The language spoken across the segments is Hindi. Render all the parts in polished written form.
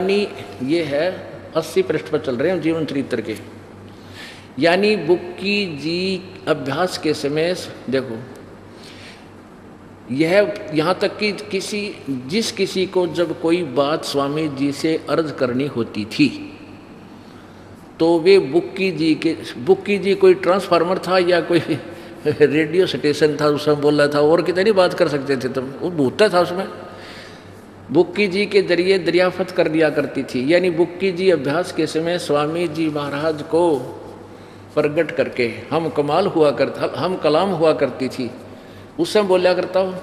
यानी ये है 80 पृष्ठ पर चल रहे हैं जीवन चरित्र के। यानी बुक्की जी अभ्यास के समय देखो, यह यहाँ तक कि जिस किसी को जब कोई बात स्वामी जी से अर्ज करनी होती थी तो वे बुक्की जी कोई ट्रांसफार्मर था या कोई रेडियो स्टेशन था, उसमें बोल रहा था, और कितनी बात कर सकते थे तुम, वो भूतता था उसमें। बुक्की जी के जरिए दरियाफत कर दिया करती थी। यानी बुक्की जी अभ्यास के समय स्वामी जी महाराज को प्रगट करके हम कलाम हुआ करती थी, उस समय बोलिया करता हूँ।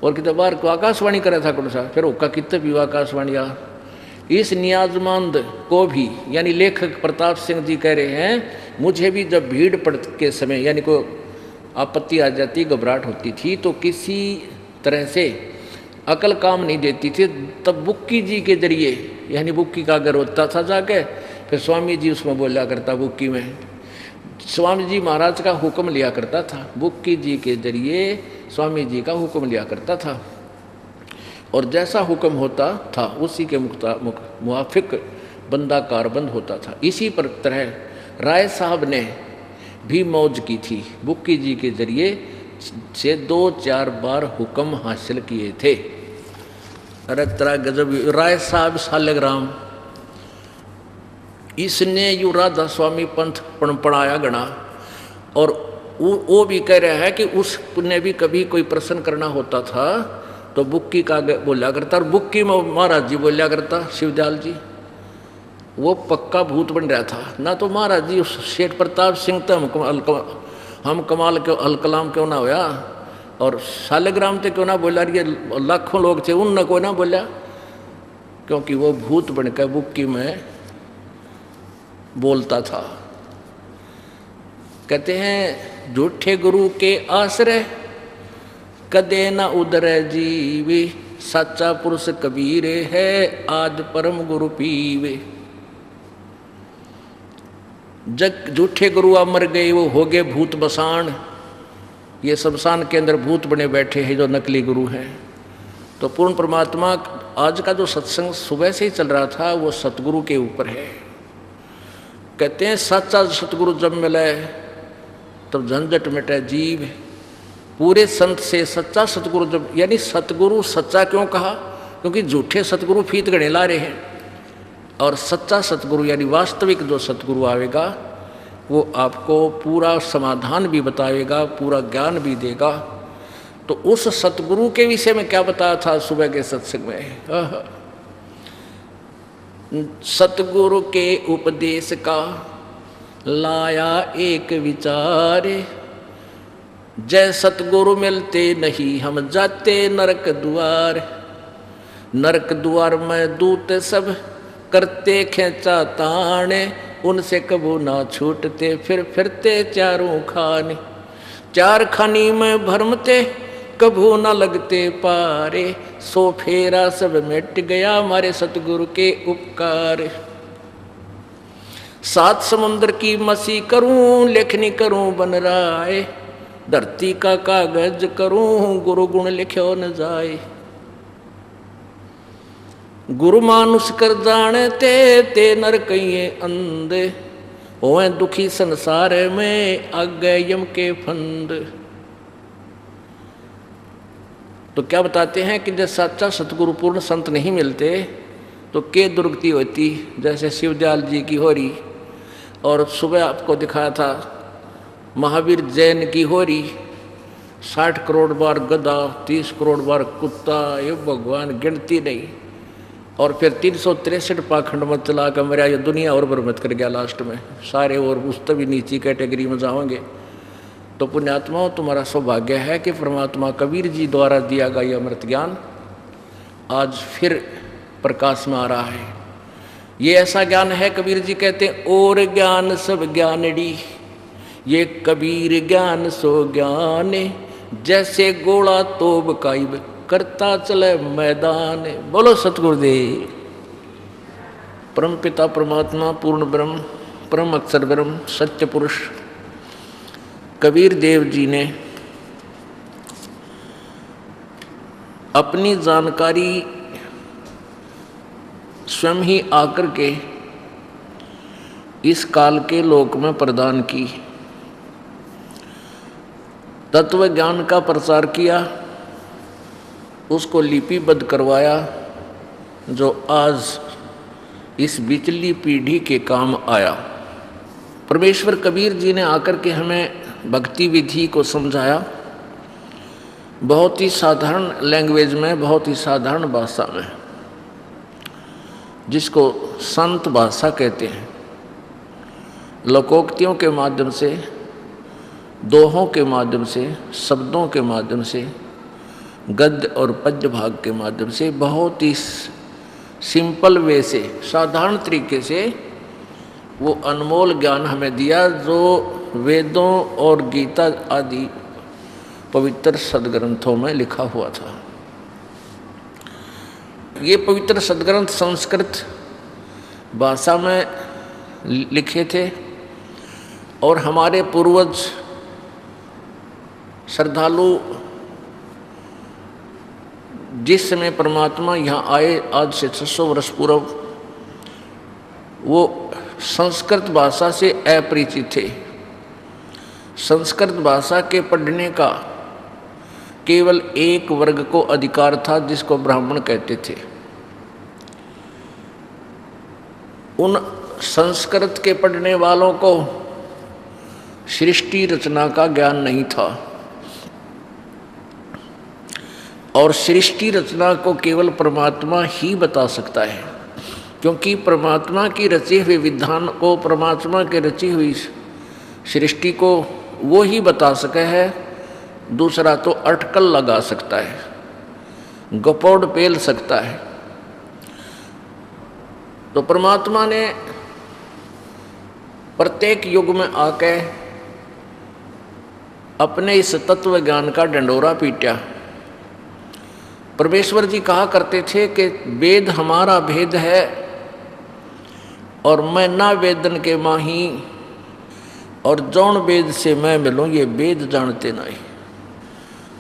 और कितने बार को आकाशवाणी करे था कौन सा, फिर उसका कितने भी आकाशवाणी यार। इस नियाजमंद को भी, यानी लेखक प्रताप सिंह जी कह रहे हैं, मुझे भी जब भीड़ पड़ के समय यानी कोई आपत्ति आ जाती, घबराहट होती थी, तो किसी तरह से अकल काम नहीं देती थी, तब बुक्की जी के जरिए, यानी बुक्की का अगर होता था जाके, फिर स्वामी जी उसमें बोला करता, बुक्की में स्वामी जी महाराज का हुक्म लिया करता था, बुक्की जी के जरिए स्वामी जी का हुक्म लिया करता था, और जैसा हुक्म होता था उसी के मुआफिक बंदा कारबंद होता था। इसी पर तरह राय साहब ने भी मौज की थी, बुक्की जी के जरिए से 2-4 बार हुक्म हासिल किए थे। अरे तरह गजब राय साहब सालेग्राम, इसने यू राधा स्वामी पंथ पढ़ाया गणा, और वो भी कह रहा है कि उसने भी कभी कोई प्रश्न करना होता था तो बुक्की का बोला करता, और बुक्की में महाराज जी बोलिया करता, शिवदयाल जी वो पक्का भूत बन रहा था ना। तो महाराज जी शेठ प्रताप सिंह तो हम कमाल क्यों अलकलाम क्यों ना होया, और सालेग्राम तो क्यों ना बोला, ये लाखों लोग थे उन न कोई ना बोला, क्योंकि वो भूत बनकर बुक्की में बोलता था। कहते हैं झूठे गुरु के आश्रय कदे न उदरे जीवे, सच्चा पुरुष कबीर है आज परम गुरु पीवे। जग झूठे गुरु मर गए, वो हो गए भूत बसान, ये शमशान के अंदर भूत बने बैठे हैं जो नकली गुरु हैं। तो पूर्ण परमात्मा आज का जो सत्संग सुबह से ही चल रहा था वो सतगुरु के ऊपर है। कहते हैं सच्चा सतगुरु जब मिले तब झंझट मिटे जीव, पूरे संत से सच्चा सतगुरु जब, यानी सतगुरु सच्चा क्यों कहा, क्योंकि झूठे सतगुरु फीत गणे ला रहे हैं, और सच्चा सतगुरु यानी वास्तविक जो सतगुरु आवेगा वो आपको पूरा समाधान भी बताएगा, पूरा ज्ञान भी देगा। तो उस सतगुरु के विषय में क्या बताया था सुबह के सत्संग में, सतगुरु के उपदेश का लाया एक विचार, जय सतगुरु मिलते नहीं हम जाते नरक द्वार। नरक द्वार में दूत सब करते खेचा ताने, उनसे कबू ना छूटते फिर फिरते चारों खाने। चार खानी में भरमते कबू ना लगते पारे, सो फेरा सब मिट गया हमारे सतगुरु के उपकार। 7 समुद्र की मसी करूं लेखनी करूं बन राय, धरती का कागज करूं गुरु गुण लिखो न जाए। गुरु मानुष कर जानते ते नर कहिए अंधे, होए दुखी संसार में आगे यम के फंद। तो क्या बताते हैं कि जब सच्चा सतगुरु पूर्ण संत नहीं मिलते तो के दुर्गति होती, जैसे शिवदयाल जी की हो रही, और सुबह आपको दिखाया था महावीर जैन की हो रही, 60 करोड़ बार गधा, 30 करोड़ बार कुत्ता, ये भगवान गिनती नहीं, और फिर 363 पाखंड मत चला कर मेरा ये दुनिया और बर्बाद कर गया लास्ट में सारे, और उस तभी नीची कैटेगरी में जाओगे। तो पुण्यात्माओं तुम्हारा सौभाग्य है कि परमात्मा कबीर जी द्वारा दिया गया ये अमृत ज्ञान आज फिर प्रकाश में आ रहा है। ये ऐसा ज्ञान है, कबीर जी कहते हैं और ज्ञान सब ज्ञानड़ी, ये कबीर ज्ञान सो ज्ञान, जैसे गोला तोब काइब करता चले मैदान। बोलो सतगुरुदेव। परम पिता परमात्मा पूर्ण ब्रह्म परम अक्षर ब्रह्म सत्य पुरुष कबीर देव जी ने अपनी जानकारी स्वयं ही आकर के इस काल के लोक में प्रदान की, तत्व ज्ञान का प्रचार किया, उसको लिपिबद्ध करवाया, जो आज इस बिचली पीढ़ी के काम आया। परमेश्वर कबीर जी ने आकर के हमें भक्ति विधि को समझाया, बहुत ही साधारण लैंग्वेज में, बहुत ही साधारण भाषा में, जिसको संत भाषा कहते हैं। लोकोक्तियों के माध्यम से, दोहों के माध्यम से, शब्दों के माध्यम से, गद्य और पद्य भाग के माध्यम से, बहुत ही सिंपल वे से, साधारण तरीके से वो अनमोल ज्ञान हमें दिया, जो वेदों और गीता आदि पवित्र सदग्रंथों में लिखा हुआ था। ये पवित्र सदग्रंथ संस्कृत भाषा में लिखे थे और हमारे पूर्वज श्रद्धालु जिस समय परमात्मा यहाँ आए, आज से 600 वर्ष पूर्व, वो संस्कृत भाषा से अपरिचित थे। संस्कृत भाषा के पढ़ने का केवल एक वर्ग को अधिकार था, जिसको ब्राह्मण कहते थे। उन संस्कृत के पढ़ने वालों को सृष्टि रचना का ज्ञान नहीं था, और सृष्टि रचना को केवल परमात्मा ही बता सकता है, क्योंकि परमात्मा की रचे हुए विधान को, परमात्मा के रची हुई सृष्टि को वो ही बता सके है, दूसरा तो अटकल लगा सकता है, गपोड़ पेल सकता है। तो परमात्मा ने प्रत्येक युग में आके अपने इस तत्व ज्ञान का डंडोरा पीटा। परमेश्वर जी कहा करते थे कि वेद हमारा भेद है और मैं ना वेदन के माही, और जौन वेद से मैं मिलूं ये वेद जानते नहीं।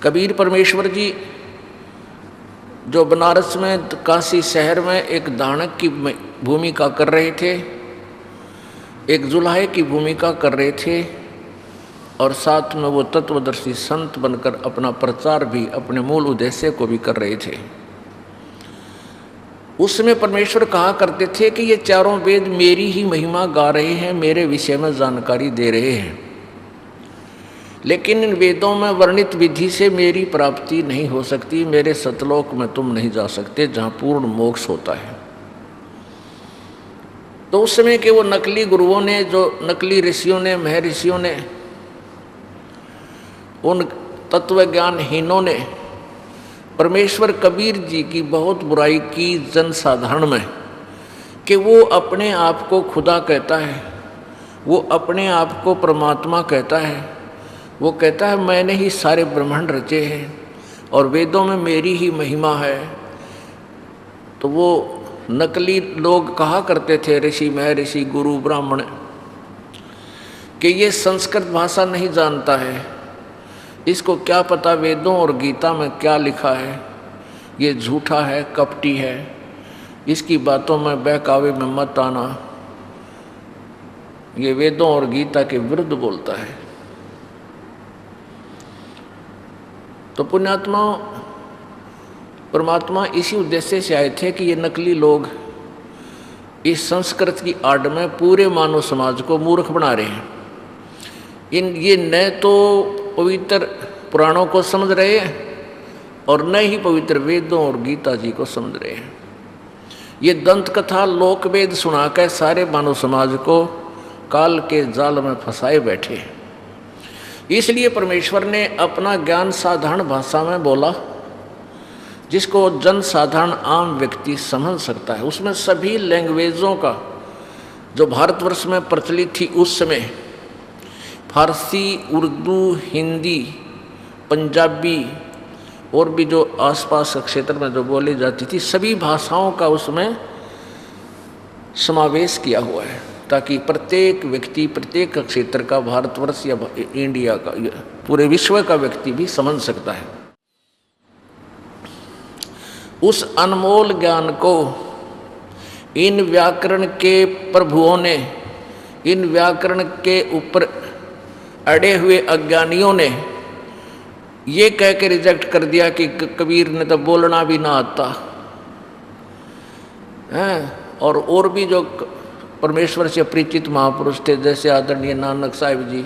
कबीर परमेश्वर जी जो बनारस में, काशी शहर में एक दानक की भूमिका कर रहे थे, एक जुलाहे की भूमिका कर रहे थे, और साथ में वो तत्वदर्शी संत बनकर अपना प्रचार भी, अपने मूल उद्देश्य को भी कर रहे थे। उस समय परमेश्वर कहा करते थे कि ये चारों वेद मेरी ही महिमा गा रहे हैं, मेरे विषय में जानकारी दे रहे हैं, लेकिन इन वेदों में वर्णित विधि से मेरी प्राप्ति नहीं हो सकती, मेरे सतलोक में तुम नहीं जा सकते जहाँ पूर्ण मोक्ष होता है। तो उस समय के वो नकली गुरुओं ने, जो नकली ऋषियों ने, महर्षियों ने, उन तत्वज्ञानहीनों ने परमेश्वर कबीर जी की बहुत बुराई की जनसाधारण में, कि वो अपने आप को खुदा कहता है, वो अपने आप को परमात्मा कहता है, वो कहता है मैंने ही सारे ब्रह्मांड रचे हैं और वेदों में मेरी ही महिमा है। तो वो नकली लोग कहा करते थे, ऋषि, महर्षि, गुरु, ब्राह्मण, कि ये संस्कृत भाषा नहीं जानता है, इसको क्या पता वेदों और गीता में क्या लिखा है, ये झूठा है, कपटी है, इसकी बातों में, बहकावे में मत आना, ये वेदों और गीता के विरुद्ध बोलता है। तो पुण्यात्मा, परमात्मा इसी उद्देश्य से आए थे कि ये नकली लोग इस संस्कृत की आड़ में पूरे मानव समाज को मूर्ख बना रहे हैं। ये न तो पवित्र पुराणों को समझ रहे हैं और न ही पवित्र वेदों और गीता जी को समझ रहे हैं। ये दंत कथा, लोक वेद सुनाकर सारे मानव समाज को काल के जाल में फंसाए बैठे हैं। इसलिए परमेश्वर ने अपना ज्ञान साधारण भाषा में बोला, जिसको जन साधारण आम व्यक्ति समझ सकता है। उसमें सभी लैंग्वेजों का जो भारतवर्ष में प्रचलित थी उस समय, फारसी, उर्दू, हिंदी, पंजाबी और भी जो आसपास के क्षेत्र में जो बोली जाती थी, सभी भाषाओं का उसमें समावेश किया हुआ है, ताकि प्रत्येक व्यक्ति, प्रत्येक क्षेत्र का, भारतवर्ष या इंडिया का, पूरे विश्व का व्यक्ति भी समझ सकता है। उस अनमोल ज्ञान को इन व्याकरण के प्रभुओं ने, इन व्याकरण के ऊपर अड़े हुए अज्ञानियों ने ये कह के रिजेक्ट कर दिया कि कबीर ने तो बोलना भी ना आता है। और भी जो परमेश्वर से परिचित महापुरुष थे, जैसे आदरणीय नानक साहिब जी,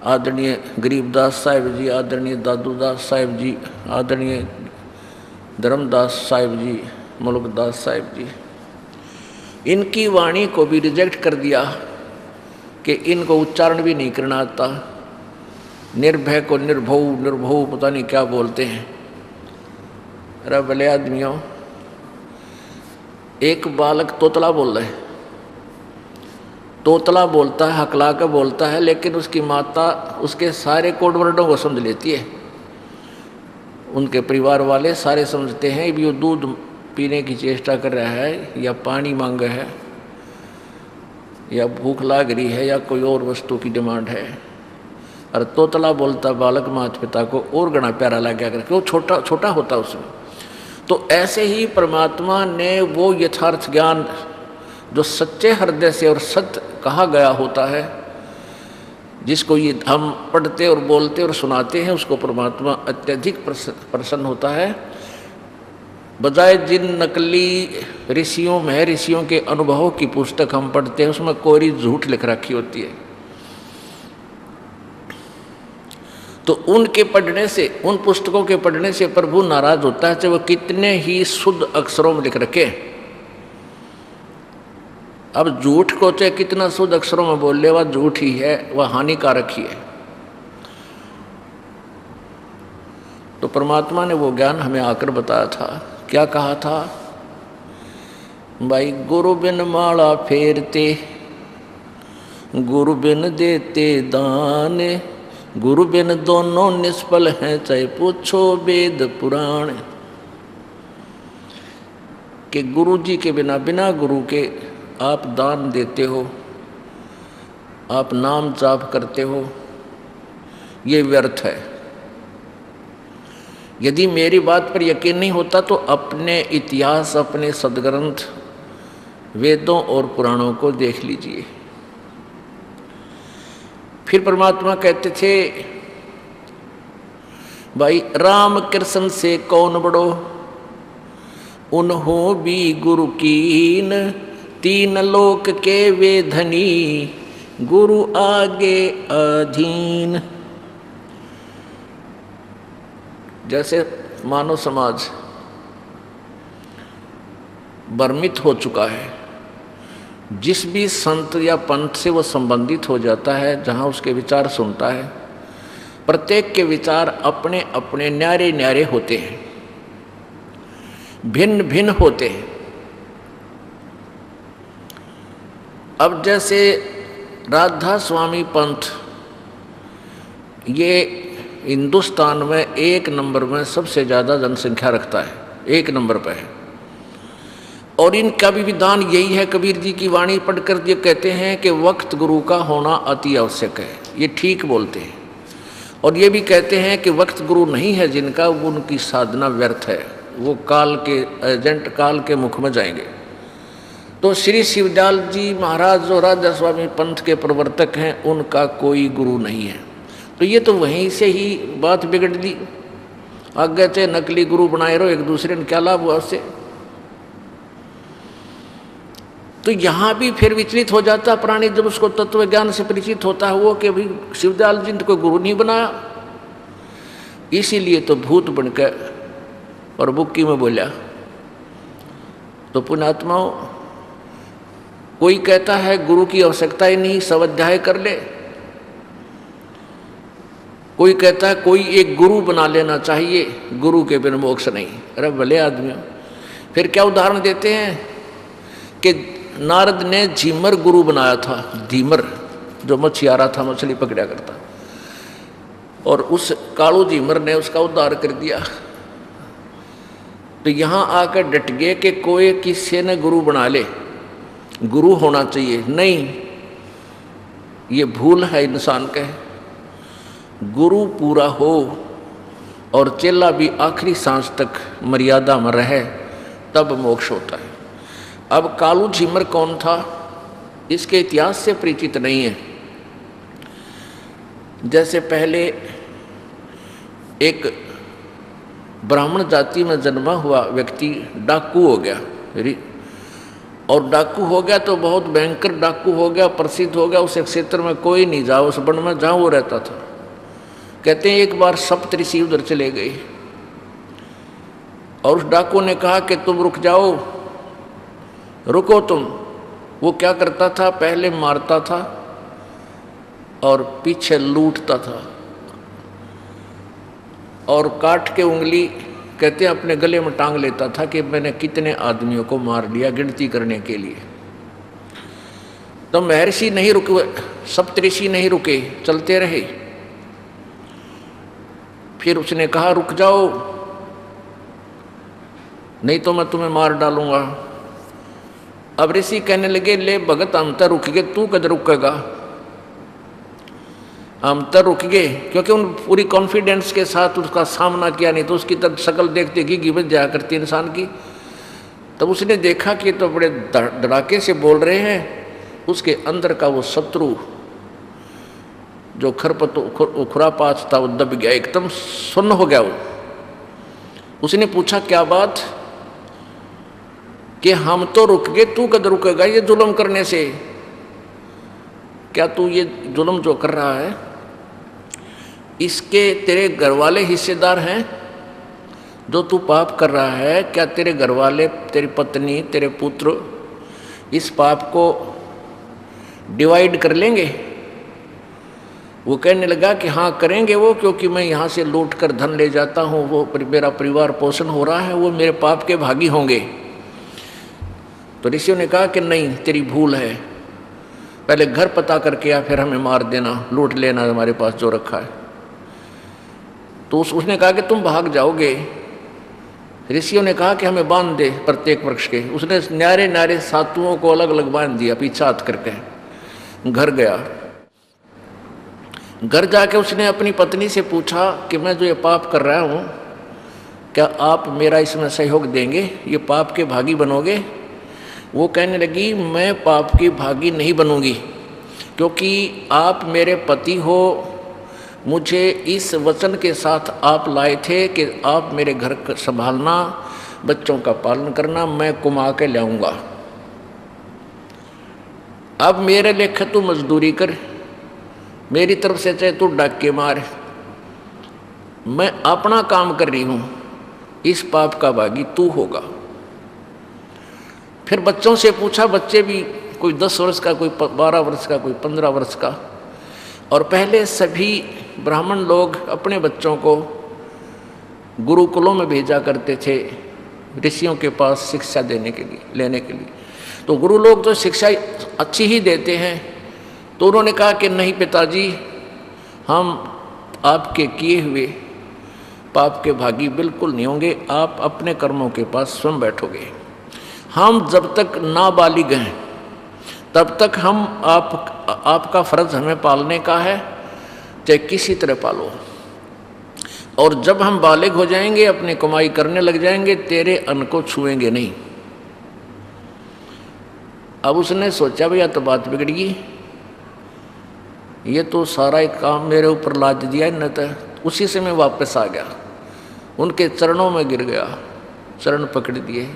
आदरणीय गरीबदास साहिब जी, आदरणीय दादूदास साहिब जी, आदरणीय धर्मदास साहिब जी, मुल्कदास साहिब जी, इनकी वाणी को भी रिजेक्ट कर दिया कि इनको उच्चारण भी नहीं करना आता। निर्भय को निर्भौ, निर्भौ पता नहीं क्या बोलते हैं। अरे भले आदमियों, एक बालक तोतला बोल रहा है, तोतला बोलता है, हकला कर बोलता है, लेकिन उसकी माता उसके सारे कोड वर्डों को समझ लेती है। उनके परिवार वाले सारे समझते हैं भी वो दूध पीने की चेष्टा कर रहा है, या पानी मांग है, या भूख लाग रही है, या कोई और वस्तु की डिमांड है। और तोतला बोलता बालक माता पिता को और गणा प्यारा लग गया करके, वो छोटा छोटा होता उसमें। तो ऐसे ही परमात्मा ने वो यथार्थ ज्ञान जो सच्चे हृदय से और सत्य कहा गया होता है, जिसको ये हम पढ़ते और बोलते और सुनाते हैं, उसको परमात्मा अत्यधिक प्रसन्न होता है। बजाय जिन नकली ऋषियों में ऋषियों के अनुभवों की पुस्तक हम पढ़ते हैं, उसमें कोरी झूठ लिख रखी होती है। तो उनके पढ़ने से, उन पुस्तकों के पढ़ने से प्रभु नाराज होता है, चाहे वो कितने ही शुद्ध अक्षरों में लिख रखे। अब झूठ को चाहे कितना शुद्ध अक्षरों में बोल ले, वह झूठ ही है, वह हानिकारक ही है। तो परमात्मा ने वो ज्ञान हमें आकर बताया था। क्या कहा था भाई? गुरु बिन माला फेरते, गुरु बिन देते दान, गुरु बिन दोनों निष्फल हैं, चाहे पूछो वेद पुराण। कि गुरु जी के बिना, बिना गुरु के आप दान देते हो, आप नाम जाप करते हो, ये व्यर्थ है। यदि मेरी बात पर यकीन नहीं होता तो अपने इतिहास, अपने सदग्रंथ वेदों और पुराणों को देख लीजिए। फिर परमात्मा कहते थे भाई, राम कृष्ण से कौन बड़ो, उन्हों भी गुरु कीन, तीन लोक के वे धनी, गुरु आगे अधीन। जैसे मानव समाज भ्रमित हो चुका है, जिस भी संत या पंथ से वो संबंधित हो जाता है, जहाँ उसके विचार सुनता है, प्रत्येक के विचार अपने अपने न्यारे न्यारे होते हैं, भिन्न भिन्न होते हैं। अब जैसे राधा स्वामी पंथ, ये हिंदुस्तान में एक नंबर में सबसे ज़्यादा जनसंख्या रखता है, एक नंबर पर है। और इनका भी विधान यही है। कबीर जी की वाणी पढ़कर ये कहते हैं कि वक्त गुरु का होना अति आवश्यक है। ये ठीक बोलते हैं। और ये भी कहते हैं कि वक्त गुरु नहीं है जिनका, वो उनकी साधना व्यर्थ है, वो काल के एजेंट, काल के मुख में जाएंगे। तो श्री शिवदयाल जी महाराज जो राधा स्वामी पंथ के प्रवर्तक हैं, उनका कोई गुरु नहीं है। तो ये तो वहीं से ही बात बिगड़ दी। आगे से नकली गुरु बनाए रहो, एक दूसरे ने क्या लाभ हुआ उससे? तो यहाँ भी फिर विचलित हो जाता प्राणी जब उसको तत्व ज्ञान से परिचित होता है वो, कि भाई शिवदयाल जी ने कोई गुरु नहीं बनाया। इसीलिए तो भूत बनकर और बुक्की में बोला। तो पुण्यात्माओं, कोई कहता है गुरु की आवश्यकता ही नहीं, सब अध्याय कर ले। कोई कहता है कोई एक गुरु बना लेना चाहिए, गुरु के बिना मोक्ष नहीं। अरे भले आदमियों, फिर क्या उदाहरण देते हैं कि नारद ने झीमर गुरु बनाया था। झीमर जो मछियारा था, मछली पकड़ा करता, और उस कालू झीमर ने उसका उद्धार कर दिया। तो यहाँ आकर डट गए कि कोई किसी ने गुरु बना ले, गुरु होना चाहिए। नहीं, ये भूल है इंसान का। गुरु पूरा हो और चेला भी आखिरी सांस तक मर्यादा में रहे, तब मोक्ष होता है। अब कालू झीमर कौन था, इसके इतिहास से परिचित नहीं है। जैसे पहले एक ब्राह्मण जाति में जन्मा हुआ व्यक्ति डाकू हो गया, और डाकू हो गया तो बहुत भयंकर डाकू हो गया, प्रसिद्ध हो गया, उस क्षेत्र में कोई नहीं जा, उस वन में जहाँ वो रहता था। कहते हैं एक बार सप्तऋषि उधर चले गए और उस डाकू ने कहा कि तुम रुक जाओ, रुको तुम। वो क्या करता था, पहले मारता था और पीछे लूटता था और काट के उंगली कहते हैं अपने गले में टांग लेता था कि मैंने कितने आदमियों को मार लिया, गिनती करने के लिए। तो महर्षि नहीं रुके, सप्तऋषि नहीं रुके, चलते रहे। फिर उसने कहा रुक जाओ, नहीं तो मैं तुम्हें मार डालूंगा। अब ऋषि कहने लगे, ले भगत हम तो रुक गए, तू कद रुकेगा? हम तो रुक गए, क्योंकि उन पूरी कॉन्फिडेंस के साथ उसका सामना किया, नहीं तो उसकी तब शक्ल देखते कि गिबत जाया करती इंसान की। तब उसने देखा कि तो बड़े धड़ाके से बोल रहे हैं, उसके अंदर का वो शत्रु जो खुरापात था वो दब गया, एकदम सुन्न हो गया वो। उसने पूछा क्या बात, कि हम तो रुक गए, तू कद रुकेगा ये जुल्म करने से? क्या तू ये जुल्म जो कर रहा है इसके तेरे घर वाले हिस्सेदार हैं? जो तू पाप कर रहा है, क्या तेरे घर वाले, तेरी पत्नी, तेरे पुत्र इस पाप को डिवाइड कर लेंगे? वो कहने लगा कि हाँ करेंगे वो, क्योंकि मैं यहाँ से लूट कर धन ले जाता हूँ, वो मेरा परिवार पोषण हो रहा है, वो मेरे पाप के भागी होंगे। तो ऋषियों ने कहा कि नहीं, तेरी भूल है, पहले घर पता करके या फिर हमें मार देना, लूट लेना हमारे पास जो रखा है। तो उसने कहा कि तुम भाग जाओगे। ऋषियों ने कहा कि हमें बांध दे प्रत्येक वृक्ष के। उसने न्यारे न्यारे सातुओं को अलग अलग बांध दिया, पीछा हाथ करके घर गया। घर जाके उसने अपनी पत्नी से पूछा कि मैं जो ये पाप कर रहा हूँ, क्या आप मेरा इसमें सहयोग देंगे, ये पाप के भागी बनोगे? वो कहने लगी, मैं पाप की भागी नहीं बनूंगी, क्योंकि आप मेरे पति हो, मुझे इस वचन के साथ आप लाए थे कि आप मेरे घर संभालना, बच्चों का पालन करना, मैं कमा के लाऊंगा। अब मेरे लेखे तू मजदूरी कर, मेरी तरफ से चाहे तू डाके मार, मैं अपना काम कर रही हूं, इस पाप का भागी तू होगा। फिर बच्चों से पूछा, बच्चे भी कोई 10 वर्ष का, कोई 12 वर्ष का, कोई 15 वर्ष का। और पहले सभी ब्राह्मण लोग अपने बच्चों को गुरुकुलों में भेजा करते थे ऋषियों के पास शिक्षा देने के लिए, लेने के लिए। तो गुरु लोग तो शिक्षा अच्छी ही देते हैं। तो उन्होंने कहा कि नहीं पिताजी, हम आपके किए हुए पाप के भागी बिल्कुल नहीं होंगे, आप अपने कर्मों के पास स्वयं बैठोगे। हम जब तक नाबालिग हैं तब तक हम आपका फर्ज हमें पालने का है, चाहे किसी तरह पालो, और जब हम बालिग हो जाएंगे, अपनी कमाई करने लग जाएंगे, तेरे अन्न को छुएंगे नहीं। अब उसने सोचा भैया तो बात बिगड़ गई, ये तो सारा एक काम मेरे ऊपर लाद दिया न। तो उसी से मैं वापस आ गया, उनके चरणों में गिर गया, चरण पकड़ दिए,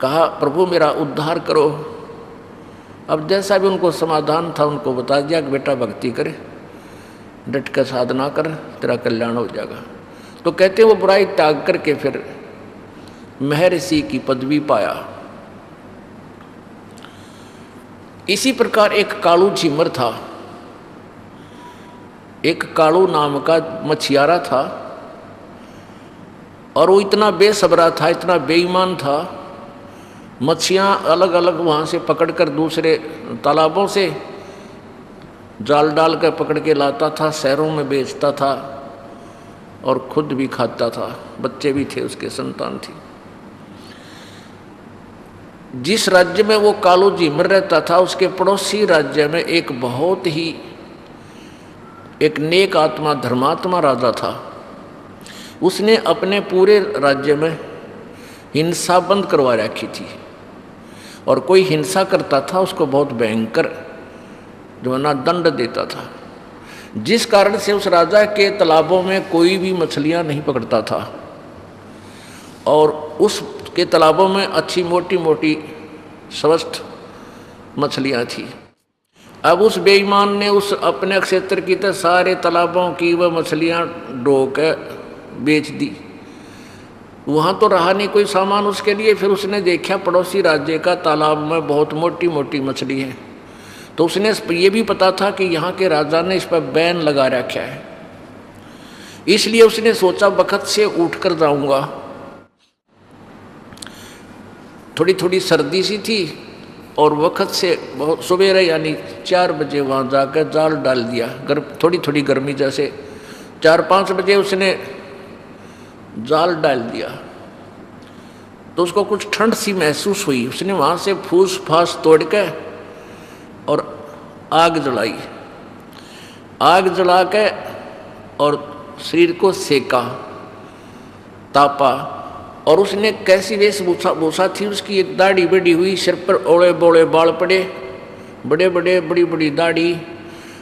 कहा प्रभु मेरा उद्धार करो। अब जैसा भी उनको समाधान था उनको बता दिया कि बेटा भक्ति करे, डट कर साधना कर, तेरा कल्याण हो जाएगा। तो कहते वो बुराई त्याग करके फिर महर्षि की पदवी पाया। इसी प्रकार एक कालू झीमर था, एक कालू नाम का मछियारा था, और वो इतना बेसब्रा था, इतना बेईमान था, मच्छियाँ अलग अलग वहाँ से पकड़कर दूसरे तालाबों से जाल डाल कर पकड़ के लाता था, शहरों में बेचता था और खुद भी खाता था, बच्चे भी थे, उसके संतान थी। जिस राज्य में वो कालू झीमर रहता था, उसके पड़ोसी राज्य में एक बहुत ही एक नेक आत्मा, धर्मात्मा राजा था। उसने अपने पूरे राज्य में हिंसा बंद करवा रखी थी। और कोई हिंसा करता था उसको बहुत भयंकर जो है ना दंड देता था, जिस कारण से उस राजा के तालाबों में कोई भी मछलियां नहीं पकड़ता था और उसके तालाबों में अच्छी मोटी मोटी स्वस्थ मछलियां थी। अब उस बेईमान ने उस अपने क्षेत्र की तो सारे तालाबों की वह मछलियां ढो के बेच दी। वहाँ तो रहा नहीं कोई सामान उसके लिए। फिर उसने देखा पड़ोसी राज्य का तालाब में बहुत मोटी मोटी मछली है, तो उसने ये भी पता था कि यहाँ के राजा ने इस पर बैन लगा रखा है, इसलिए उसने सोचा वक्त से उठकर जाऊंगा। थोड़ी थोड़ी सर्दी सी थी और वक्त से बहुत सवेरे यानी 4 बजे वहाँ जाकर जाल डाल दिया। थोड़ी थोड़ी गर्मी जैसे 4-5 बजे उसने जाल डाल दिया तो उसको कुछ ठंड सी महसूस हुई। उसने वहाँ से फूस फास तोड़ के और आग जलाई। आग जला के और शरीर को सेका, तापा। और उसने कैसी वेशभूषा थी उसकी, एक दाढ़ी बड़ी हुई, सिर पर ओले बोले बाल पड़े, बड़े बड़े बड़ी बड़ी दाढ़ी,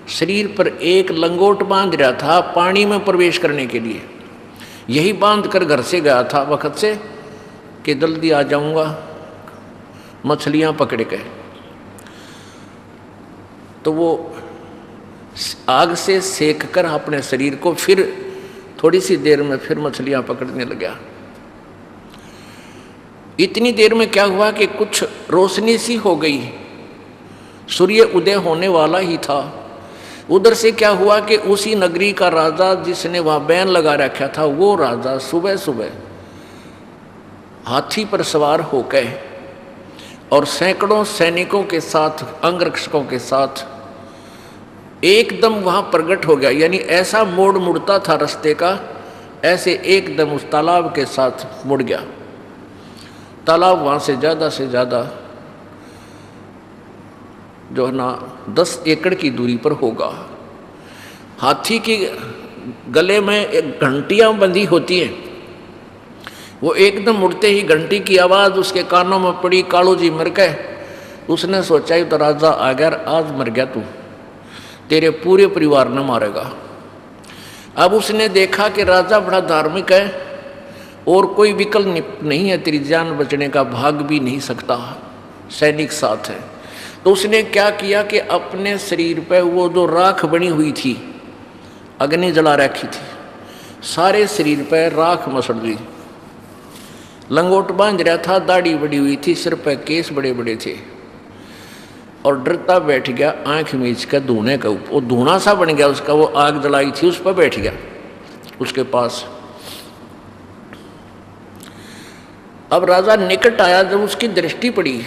शरीर पर एक लंगोट बांध रहा था पानी में प्रवेश करने के लिए। यही बांध कर घर से गया था वक्त से कि जल्दी आ जाऊंगा मछलियां पकड़ के। तो वो आग से सेक कर अपने शरीर को फिर थोड़ी सी देर में फिर मछलियां पकड़ने लगा। इतनी देर में क्या हुआ कि कुछ रोशनी सी हो गई, सूर्य उदय होने वाला ही था। उधर से क्या हुआ कि उसी नगरी का राजा जिसने वहां बैन लगा रखा था, वो राजा सुबह सुबह हाथी पर सवार होकर और सैकड़ों सैनिकों के साथ, अंगरक्षकों के साथ एकदम वहां प्रकट हो गया। यानी ऐसा मोड़ मुड़ता था रास्ते का, ऐसे एकदम उस तालाब के साथ मुड़ गया। तालाब वहां से ज़्यादा जो है ना 10 एकड़ की दूरी पर होगा। हाथी के गले में एक घंटियां बंधी होती हैं, वो एकदम मुड़ते ही घंटी की आवाज़ उसके कानों में पड़ी। कालू जी मर गए। उसने सोचा ही तो राजा आ गया, आज मर गया तू, तेरे पूरे परिवार ने मारेगा। अब उसने देखा कि राजा बड़ा धार्मिक है और कोई विकल्प नहीं है, तेरी जान बचने का, भाग भी नहीं सकता, सैनिक साथ है। तो उसने क्या किया कि अपने शरीर पर वो जो राख बनी हुई थी, अग्नि जला रखी थी, सारे शरीर पर राख मसड़ दी। लंगोट बांध रहा था, दाढ़ी बड़ी हुई थी, सिर पर केस बड़े बड़े थे और डरता बैठ गया आंख मीच कर धुने का ऊपर। वो धुना सा बन गया उसका, वो आग जलाई थी उस पर बैठ गया उसके पास। अब राजा निकट आया, जब उसकी दृष्टि पड़ी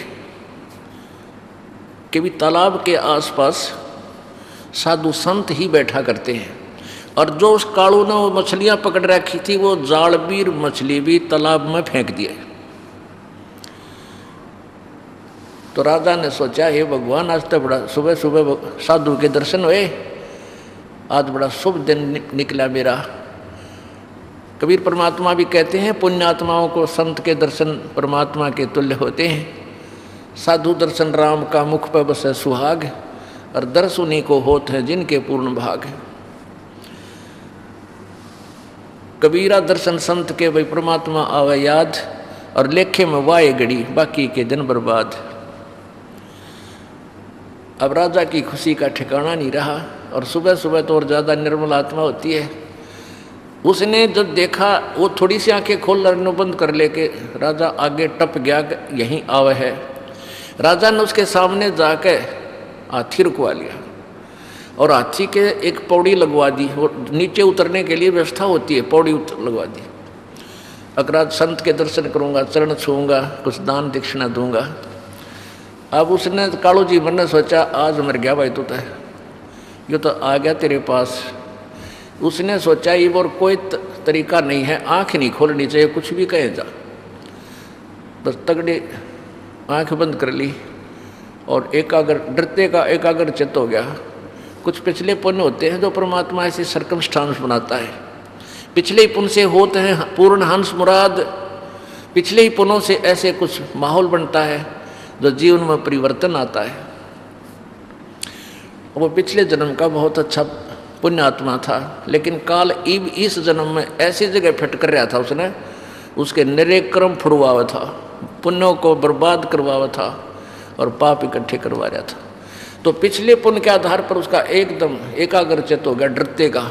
कि भी तालाब के आसपास साधु संत ही बैठा करते हैं और जो उस कालू ने वो मछलियां पकड़ रखी थी, वो जालबीर मछली भी तालाब में फेंक दिए। तो राजा ने सोचा, हे भगवान, आज तो बड़ा सुबह सुबह साधु के दर्शन हुए, आज बड़ा शुभ दिन निकला मेरा। कबीर परमात्मा भी कहते हैं, पुण्यात्माओं को संत के दर्शन परमात्मा के तुल्य होते हैं। साधु दर्शन राम का मुख पर बसे सुहाग, और दर्श उन्हीं को होते हैं जिनके पूर्ण भाग। कबीरा दर्शन संत के भाई परमात्मा आवे याद, और लेखे में वाए घड़ी बाकी के दिन बर्बाद। अब राजा की खुशी का ठिकाना नहीं रहा, और सुबह सुबह तो और ज़्यादा निर्मल आत्मा होती है। उसने जब देखा, वो थोड़ी सी आंखें खोल लड़नो बंद कर लेके राजा आगे टप गया, यहीं आवे है। राजा ने उसके सामने जाके हाथी रुकवा लिया और हाथी के एक पौड़ी लगवा दी। और नीचे उतरने के लिए व्यवस्था होती है, पौड़ी लगवा दी। अगर आज संत के दर्शन करूँगा, चरण छूँगा, कुछ दान दक्षिणा दूंगा। अब उसने कालू जी मन ने सोचा, आज मर गया भाई तू तो, ये तो आ गया तेरे पास। उसने सोचा ये और कोई तरीका नहीं है, आँख नहीं खोलनी चाहिए, कुछ भी कहे जा। बस तगड़ी आँख बंद कर ली और एकाग्र, डरते का एकाग्र चित्त हो गया। कुछ पिछले पुण्य होते हैं जो परमात्मा ऐसे सर्कमस्टांस बनाता है। पिछले ही पुण्य से होते हैं पूर्ण हंस मुराद। पिछले ही पुण्यों से ऐसे कुछ माहौल बनता है जो जीवन में परिवर्तन आता है। वो पिछले जन्म का बहुत अच्छा पुण्यात्मा था, लेकिन काल इस जन्म में ऐसी जगह फिट कर रहा था, उसने उसके निरे कर्म फुड़वावा था, पुण्यों को बर्बाद करवावा था और पाप इकट्ठे करवा रहा था। तो पिछले पुण्य के आधार पर उसका एकदम एकाग्रचित हो गया, डरते का।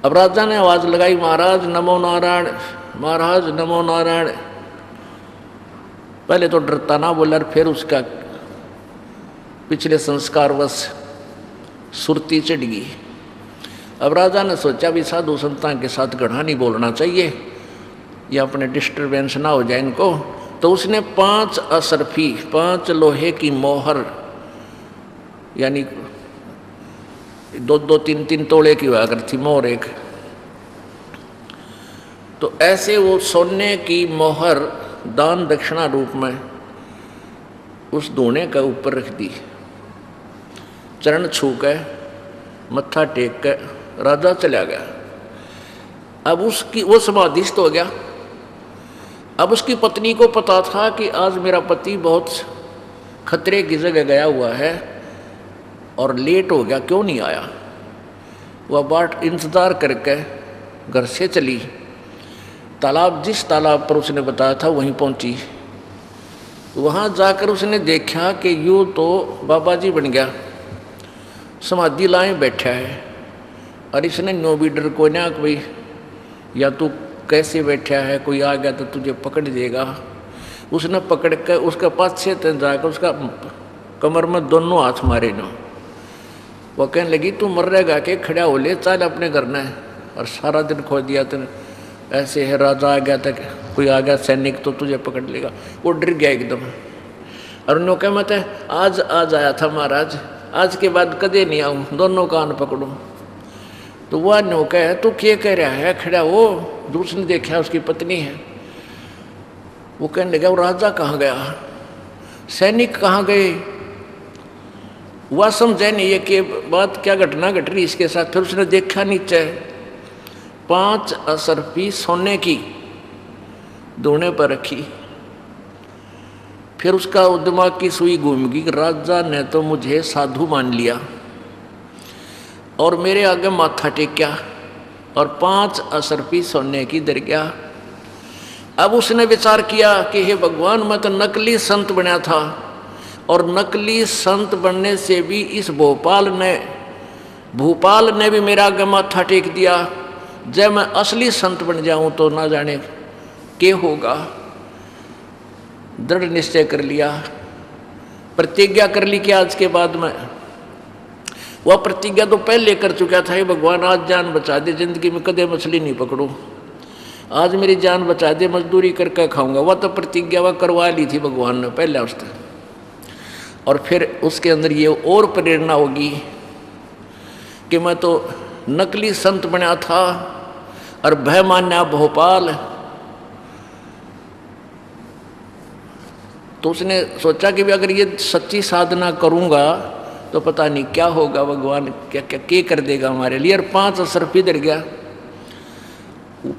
अब राजा ने आवाज लगाई, महाराज नमो नारायण, महाराज नमो नारायण। पहले तो डरता ना बोला, फिर उसका पिछले संस्कारवश सुरती चढ़ गई। अब राजा ने सोचा भी साधु संतान के साथ गढ़ा नहीं बोलना चाहिए, या अपने डिस्टर्बेंस ना हो जाए इनको। तो उसने 5 असरफी, 5 लोहे की मोहर, यानी 2-2, 3-3 तोड़े की हुआ करती मोहर एक, तो ऐसे वो सोने की मोहर दान दक्षिणा रूप में उस धूने के ऊपर रख दी। चरण छू के मत्था टेक के राजा चला गया। अब उसकी वो समाधिस्थ हो गया। अब उसकी पत्नी को पता था कि आज मेरा पति बहुत खतरे की जगह गया हुआ है और लेट हो गया, क्यों नहीं आया। वह बाट इंतजार करके घर से चली, तालाब, जिस तालाब पर उसने बताया था वहीं पहुंची। वहां जाकर उसने देखा कि यूँ तो बाबा जी बन गया, समाधि लाए बैठा है, और इसने नो भी डर को ना कोई, या तू कैसे बैठा है, कोई आ गया तो तुझे पकड़ देगा। उसने पकड़ कर उसके पास से जाकर उसका कमर में दोनों हाथ मारे न। वो कहने लगी तू मर रहेगा के, खड़ा हो ले, चल अपने घर न। और सारा दिन खो दिया तेने, ऐसे है राजा आ गया था, कोई आ गया सैनिक तो तुझे पकड़ लेगा। वो डर गया एकदम। और उन्होंने कहा मत आज आया था महाराज, आज के बाद कदे नहीं आऊँ, दोनों कान पकड़ूँ। तो वह नो कह तू क्या कह रहा है, खड़ा हो। दूसरे ने देखा उसकी पत्नी है। वो कहने लगा वो राजा कहाँ गया, सैनिक कहाँ गए। वह समझे नहीं है कि बात क्या घटना घट रही इसके साथ। फिर उसने देखा नीचे 5 असरफी सोने की धूने पर रखी। फिर उसका दिमाग की सुई घूम गई, राजा ने तो मुझे साधु मान लिया और मेरे आगे माथा टेका और 5 असरफी सोने की दर गया। अब उसने विचार किया कि हे भगवान, मैं तो नकली संत बना था, और नकली संत बनने से भी इस भोपाल ने भी मेरा आगे माथा टेक दिया। जब मैं असली संत बन जाऊं तो ना जाने क्या होगा। दृढ़ निश्चय कर लिया, प्रतिज्ञा कर ली कि आज के बाद मैं, वह प्रतिज्ञा तो पहले कर चुका था, हे भगवान आज जान बचा दे, जिंदगी में कदे मछली नहीं पकड़ूं, आज मेरी जान बचा दे, मजदूरी करके खाऊंगा। वह तो प्रतिज्ञा वह करवा ली थी भगवान ने पहले उससे। और फिर उसके अंदर ये और प्रेरणा होगी कि मैं तो नकली संत बना था और भय मान्या भोपाल। तो उसने सोचा कि भी अगर ये सच्ची साधना करूंगा तो पता नहीं क्या होगा, भगवान क्या कर देगा हमारे लिए। और 5 असरफी दर गया।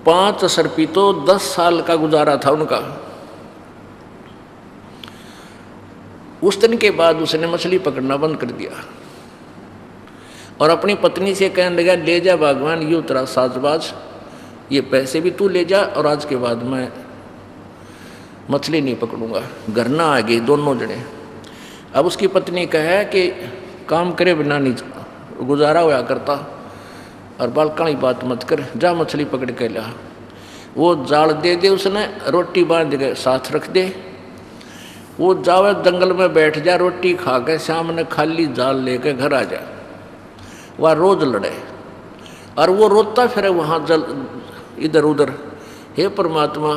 5 असरफी तो 10 साल का गुजारा था उनका। उस दिन के बाद उसने मछली पकड़ना बंद कर दिया और अपनी पत्नी से कहने लगा, ले जा भगवान, यूँ तेरा साजबाज, ये पैसे भी तू ले जा और आज के बाद मैं मछली नहीं पकड़ूंगा। घर ना आ गई दोनों जने। अब उसकी पत्नी कहे कि काम करे बिना नहीं गुजारा होया करता, और बालकानी बात मत कर, जा मछली पकड़ के ला। वो जाल दे दे, उसने रोटी बांध के साथ रख दे, वो जावे जंगल में बैठ जा, रोटी खा के शाम ने खाली जाल लेके घर आ जाए। वह रोज लड़े और वो रोता फिरे वहाँ जल इधर उधर, हे परमात्मा,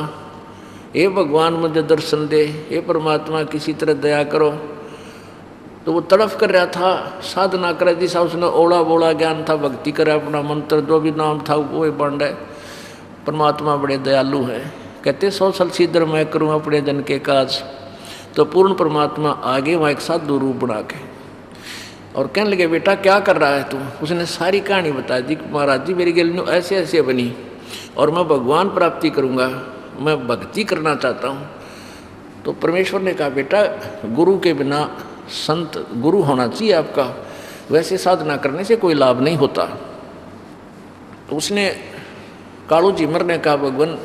हे भगवान मुझे दर्शन दे, हे परमात्मा किसी तरह दया करो। तो वो तड़फ कर रहा था, साधना करे, जैसा उसने ओला बोला ज्ञान था, भक्ति करे, अपना मंत्र जो भी नाम था वो बन रहे। परमात्मा बड़े दयालु हैं, कहते 100 साल सीधर मैं करूँ अपने जन के काज। तो पूर्ण परमात्मा आगे वहाँ एक साधु रूप बना के और कहने लगे, बेटा क्या कर रहा है तू। उसने सारी कहानी बता दी, महाराज जी मेरी गली ऐसे ऐसे बनी और मैं भगवान प्राप्ति करूँगा, मैं भक्ति करना चाहता हूँ। तो परमेश्वर ने कहा बेटा गुरु के बिना संत गुरु होना चाहिए आपका, वैसे साधना करने से कोई लाभ नहीं होता। तो उसने कालू झिमर ने कहा भगवान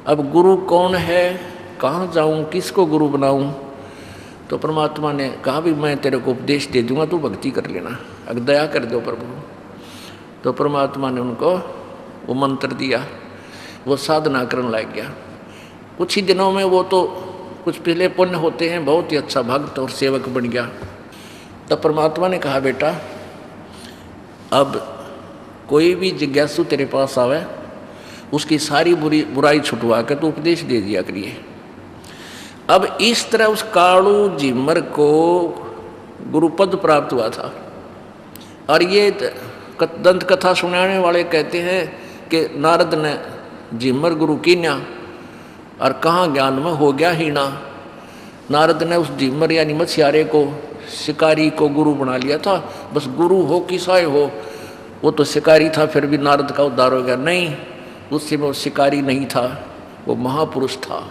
अब गुरु कौन है, कहाँ जाऊँ, किसको गुरु बनाऊँ। तो परमात्मा ने कहा भी मैं तेरे को उपदेश दे दूंगा, तू भक्ति कर लेना, अगर दया कर दो प्रभु। तो परमात्मा ने उनको वो मंत्र दिया, वो साधना करने लग गया। कुछ ही दिनों में वो तो कुछ पहले पुण्य होते हैं, बहुत ही अच्छा भक्त और सेवक बन गया। तब परमात्मा ने कहा बेटा अब कोई भी जिज्ञासु तेरे पास आवे उसकी सारी बुराई छुटवा के तो उपदेश दे दिया करिए। अब इस तरह उस कालू झिमर को गुरुपद प्राप्त हुआ था। और ये दंत कथा सुनाने वाले कहते हैं कि नारद ने झिमर गुरु कीन्या और कहाँ ज्ञान में हो गया हीना। नारद ने उस झिमर यानी मछियारे को, शिकारी को गुरु बना लिया था। बस गुरु हो कि साय हो, वो तो शिकारी था फिर भी नारद का उद्धार हो गया। नहीं, उससे वो शिकारी नहीं था, वो महापुरुष था।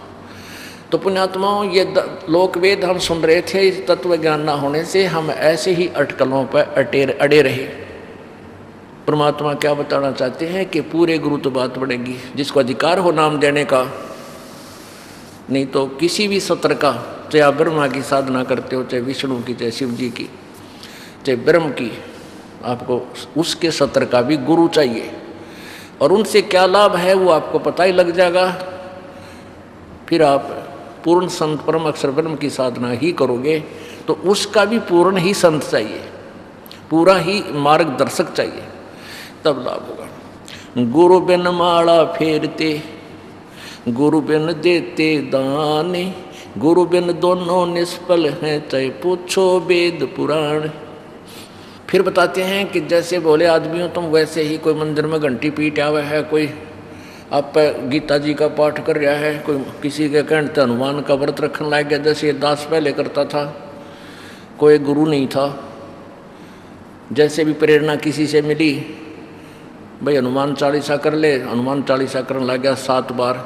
तो पुण्यात्माओं ये लोक वेद हम सुन रहे थे, इस तत्व ज्ञान ना होने से हम ऐसे ही अटकलों पर अड़े रहे। परमात्मा क्या बताना चाहते हैं कि पूरे गुरु तो बात बढ़ेगी, जिसको अधिकार हो नाम देने का। नहीं तो किसी भी सत्र का, चाहे आप ब्रह्मा की साधना करते हो, चाहे विष्णु की, चाहे शिव जी की, चाहे ब्रह्म की, आपको उसके सत्र का भी गुरु चाहिए। और उनसे क्या लाभ है वो आपको पता ही लग जाएगा। फिर आप पूर्ण संत परम अक्षर ब्रह्म की साधना ही करोगे तो उसका भी पूर्ण ही संत चाहिए, पूरा ही मार्गदर्शक चाहिए, तब लाभ होगा। गुरु बिन माला फेरते, गुरु बिन देते दान, गुरु बिन दोनों निष्फल हैं, चाहे पूछो वेद पुराण। फिर बताते हैं कि जैसे बोले आदमी हो तुम, वैसे ही कोई मंदिर में घंटी पीट आवा है, कोई आप गीता जी का पाठ कर रहा है, कोई किसी के कहते हनुमान का व्रत रखने लग गया, जैसे दास पहले करता था, कोई गुरु नहीं था। जैसे भी प्रेरणा किसी से मिली, भाई हनुमान चालीसा कर ले, हनुमान चालीसा करने लग गया 7 बार।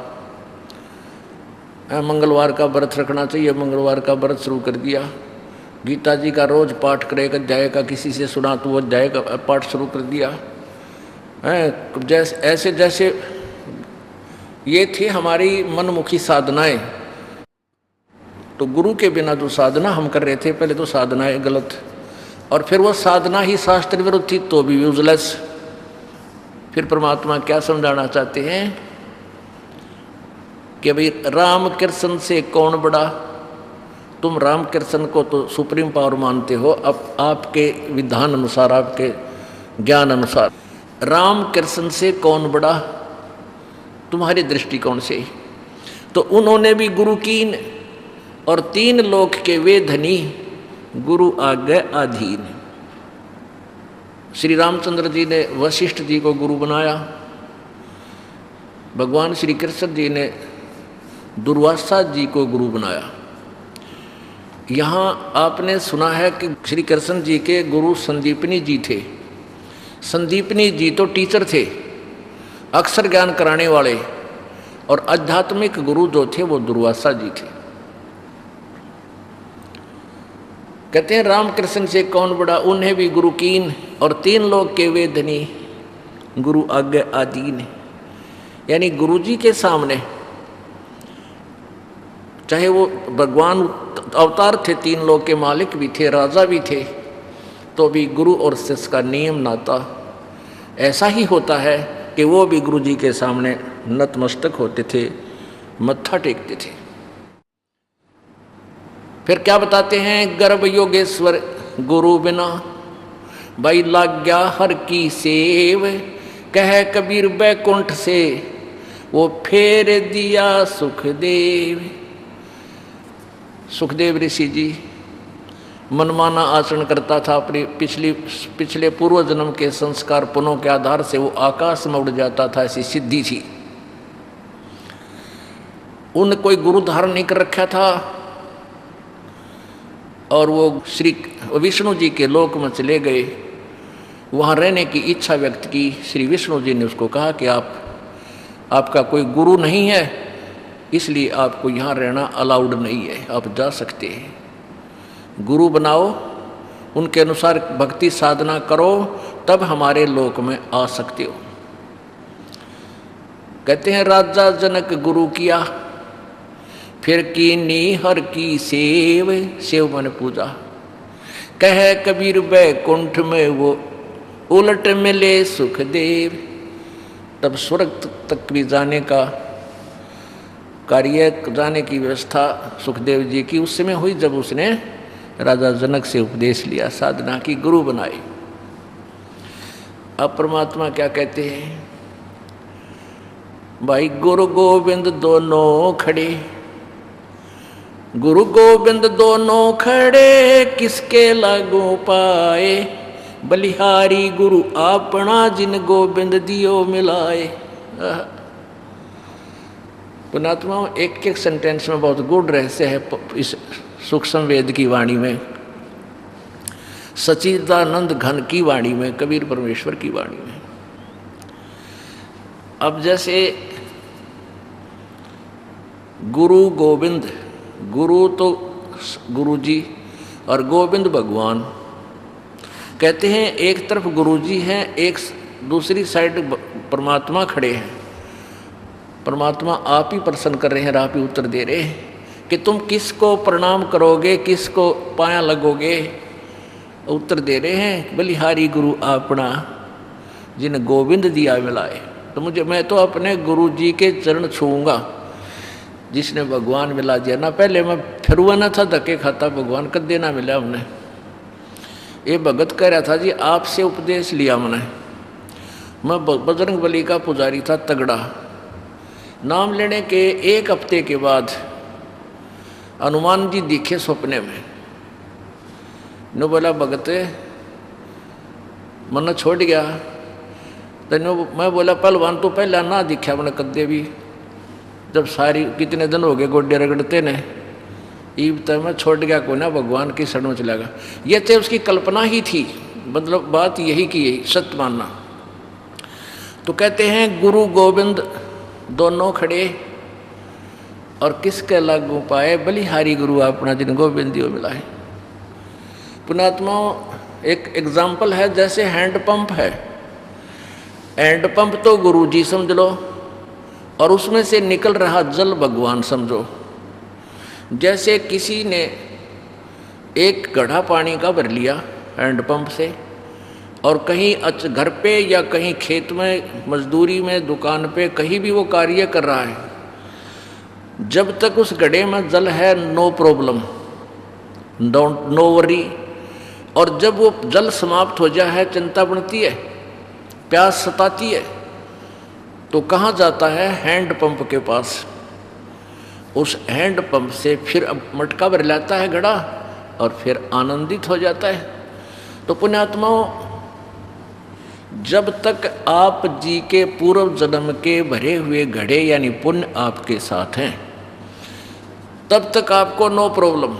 मंगलवार का व्रत रखना चाहिए, मंगलवार का व्रत शुरू कर दिया। गीता जी का रोज पाठ करेगा, अध्याय का किसी से सुना तो वो अध्याय का पाठ शुरू कर दिया। ऐसे जैसे ये थी हमारी मनमुखी साधनाएं। तो गुरु के बिना जो साधना हम कर रहे थे, पहले तो साधनाएं गलत, और फिर वो साधना ही शास्त्र विरुद्ध थी तो भी यूजलेस। फिर परमात्मा क्या समझाना चाहते हैं कि भाई राम कृष्ण से कौन बड़ा। तुम राम कृष्ण को तो सुप्रीम पावर मानते हो, अब आपके विधान अनुसार, आपके ज्ञान अनुसार राम कृष्ण से कौन बड़ा तुम्हारे दृष्टिकोण से। तो उन्होंने भी गुरु कीन, और 3 लोक के वे धनी, गुरु आज्ञा अधीन। श्री रामचंद्र जी ने वशिष्ठ जी को गुरु बनाया, भगवान श्री कृष्ण जी ने दुर्वासा जी को गुरु बनाया। यहाँ आपने सुना है कि श्री कृष्ण जी के गुरु संदीपनी जी थे। संदीपनी जी तो टीचर थे, अक्षर ज्ञान कराने वाले, और आध्यात्मिक गुरु जो थे वो दुर्वासा जी थे। कहते हैं रामकृष्ण से कौन बड़ा, उन्हें भी गुरु कीन, और 3 लोक के वे धनी, गुरु आज्ञा अधीन। यानी गुरु जी के सामने, चाहे वो भगवान अवतार थे, 3 लोक के मालिक भी थे, राजा भी थे, तो भी गुरु और शिष्य का नियम नाता ऐसा ही होता है कि वो भी गुरु जी के सामने नतमस्तक होते थे, मत्था टेकते थे। फिर क्या बताते हैं, गर्भ योगेश्वर गुरु बिना, भाई लाग्या हर की सेव, कह कबीर बैकुंठ से वो फेर दिया सुखदेव। सुखदेव ऋषि जी मनमाना आचरण करता था, अपनी पिछले पूर्व जन्म के संस्कार पुनों के आधार से वो आकाश में उड़ जाता था, ऐसी सिद्धि थी। उन कोई गुरु धारण नहीं कर रखा था, और वो श्री विष्णु जी के लोक में चले गए, वहाँ रहने की इच्छा व्यक्त की। श्री विष्णु जी ने उसको कहा कि आपका कोई गुरु नहीं है, इसलिए आपको यहाँ रहना अलाउड नहीं है, आप जा सकते हैं। गुरु बनाओ, उनके अनुसार भक्ति साधना करो, तब हमारे लोक में आ सकते हो। कहते हैं राजा जनक गुरु किया, फिर कीनी हर की सेव, सेव मन पूजा। कह कबीर बैकुंठ में वो उलट मिले सुखदेव। तब स्वर्ग तक भी जाने का कार्य, जाने की व्यवस्था सुखदेव जी की उस समय हुई जब उसने राजा जनक से उपदेश लिया, साधना की, गुरु बनाए। अब परमात्मा क्या कहते हैं, भाई गुरु गोविंद दोनों खड़े, गुरु गोविंद दोनों खड़े, किसके लागू पाए। बलिहारी गुरु अपना, जिन गोविंद दियो मिलाए। पुणात्मा एक एक सेंटेंस में बहुत गूढ़ रहस्य है इस सूक्ष्म वेद की वाणी में, सच्चिदानंद घन की वाणी में, कबीर परमेश्वर की वाणी में। अब जैसे गुरु गोविंद, गुरु तो गुरु जी और गोविंद भगवान। कहते हैं एक तरफ गुरु जी हैं, एक दूसरी साइड परमात्मा खड़े हैं। परमात्मा आप ही प्रसन्न कर रहे हैं, आप ही उत्तर दे रहे हैं कि तुम किसको प्रणाम करोगे, किसको पाया लगोगे। उत्तर दे रहे हैं बलिहारी गुरु अपना, जिन गोविंद दिया मिलाए। तो मैं तो अपने गुरु जी के चरण छूऊंगा जिसने भगवान मिला दिया ना। पहले मैं फिर हुआ ना था, धक्के खाता, भगवान कदे ना मिला हमने। ये भगत कह रहा था जी आपसे उपदेश लिया मैंने, मैं बजरंग बली का पुजारी था तगड़ा। नाम लेने के एक हफ्ते के बाद हनुमान जी दिखे सपने में। नो बोला भगत मन छोड़ गया। तो मैं बोला पहलवान तो पहला ना दिखा मैंने कदे भी, जब सारी कितने दिन हो गए गोड्डे रगड़ते ने, ईब तक मैं छोड़ गया को ना, भगवान की शरण में चला गया। ये तो उसकी कल्पना ही थी, मतलब बात यही की यही सत्य मानना। तो कहते हैं गुरु गोविंद दोनों खड़े, और किसके लागू पाए। बलिहारी गुरु अपना, जिन गोविंदियों मिलाए। पुणात्मा एक एग्जाम्पल है, जैसे हैंडपंप है। हैंडपंप तो गुरु जी समझ लो, और उसमें से निकल रहा जल भगवान समझो। जैसे किसी ने एक घड़ा पानी का भर लिया हैंडपंप से, और कहीं घर पे या कहीं खेत में, मजदूरी में, दुकान पे, कहीं भी वो कार्य कर रहा है, जब तक उस घड़े में जल है नो प्रॉब्लम, नो वरी। और जब वो जल समाप्त हो जाए चिंता बनती है, प्यास सताती है, तो कहाँ जाता है, हैंडपंप के पास। उस हैंडपंप से फिर अब मटका भर लाता है घड़ा, और फिर आनंदित हो जाता है। तो पुण्यात्माओं, जब तक आप जी के पूर्व जन्म के भरे हुए घड़े यानी पुण्य आपके साथ हैं, तब तक आपको नो प्रॉब्लम,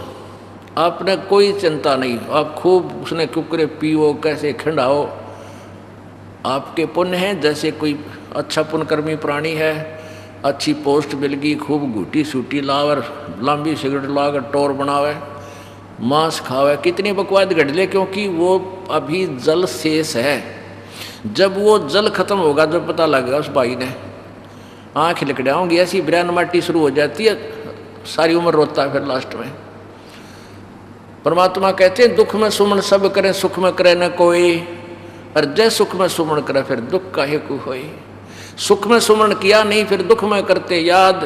आपने कोई चिंता नहीं। आप खूब उसने कुकरे पियो, कैसे खिंडाओ, आपके पुण्य हैं। जैसे कोई अच्छा पुण्यकर्मी प्राणी है, अच्छी पोस्ट मिल गई, खूब घूटी सूटी लावर, लंबी सिगरेट लाकर टोर बनावे, मांस खावे, कितनी बकवाद घट ले, क्योंकि वो अभी जल शेष है। जब वो जल खत्म होगा, जब पता लगेगा उस भाई ने, आँख लिकड़ाऊंगी, ऐसी ब्रैन माटी शुरू हो जाती है, सारी उम्र रोता है फिर लास्ट में। परमात्मा कहते हैं दुख में सुमन सब करें, सुख में करे न कोई, और जय सुख में सुमन करे फिर दुख काहे को होई। सुख में सुमन किया नहीं, फिर दुख में करते याद,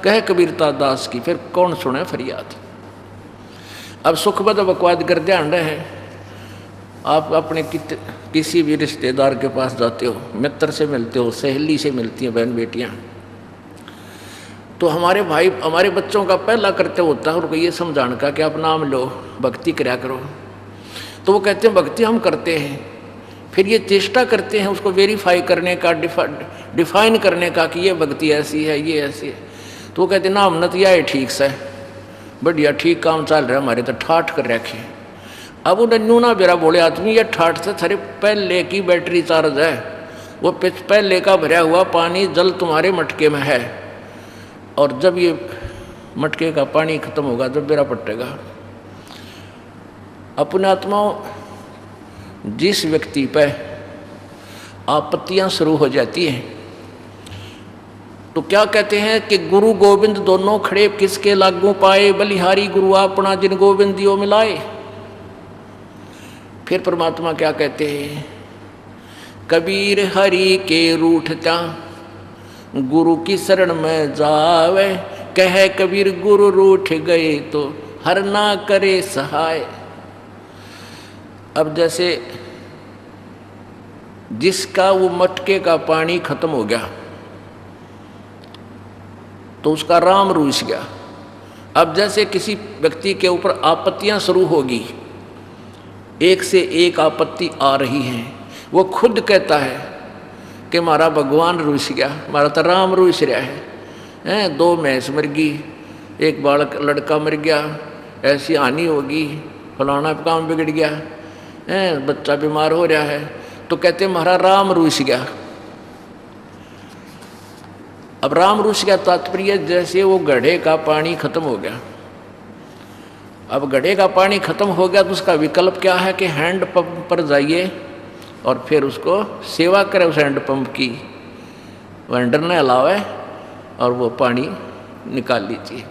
कह कबीरता दास की, फिर कौन सुने फरियाद। अब सुख में तो बकवाद कर ध्यान रहे हैं। आप अपने किसी भी रिश्तेदार के पास जाते हो, मित्र से मिलते हो, सहेली से मिलती हैं बहन बेटियां, तो हमारे भाई, हमारे बच्चों का पहला कर्तव्य होता है उनको ये समझाने का कि आप नाम लो, भक्ति कराया करो। तो वो कहते हैं भक्ति हम करते हैं, फिर ये चेष्टा करते हैं उसको वेरीफाई करने का, डिफाइन करने का कि ये भक्ति ऐसी है, ये ऐसी है। तो वो कहते हैं नाम नतिया है ठीक से, बढ़िया ठीक काम चल रहा है हमारे, तो ठाठ कर रखे। अब उन्हें न्यूना बेरा बोले आदमी, ये ठाठ से थारे पहले की बैटरी चार्ज है, वो पहले का भरा हुआ पानी जल तुम्हारे मटके में है, और जब ये मटके का पानी खत्म होगा, जब बेड़ा पटेगा, अपने आत्माओं जिस व्यक्ति पर आपत्तियां शुरू हो जाती हैं तो क्या कहते हैं कि गुरु गोविंद दोनों खड़े किसके लागू पाए, बलिहारी गुरु अपना जिन गोविंद दियो मिलाए। फिर परमात्मा क्या कहते हैं, कबीर हरि के रूठता गुरु की शरण में जावे, कहे कबीर गुरु रूठ गए तो हर ना करे सहाय। अब जैसे जिसका वो मटके का पानी खत्म हो गया तो उसका राम रूठ गया। अब जैसे किसी व्यक्ति के ऊपर आपत्तियां शुरू होगी, एक से एक आपत्ति आ रही है, वो खुद कहता है कि हमारा भगवान रूठ गया, हमारा तो राम रूठ रहा है, 2 भैंस मर गई, 1 बालक लड़का मर गया, ऐसी हानि होगी, फलाना काम बिगड़ गया, बच्चा बीमार हो रहा है, तो कहते हमारा राम रूठ गया। अब राम रूठ गया तात्पर्य जैसे वो घड़े का पानी खत्म हो गया। अब घड़े का पानी खत्म हो गया तो उसका विकल्प क्या है कि हैंड पंप पर जाइए और फिर उसको सेवा करें उस हैंड पंप की, वेंडर ने हिलावे और वो पानी निकाल लीजिए।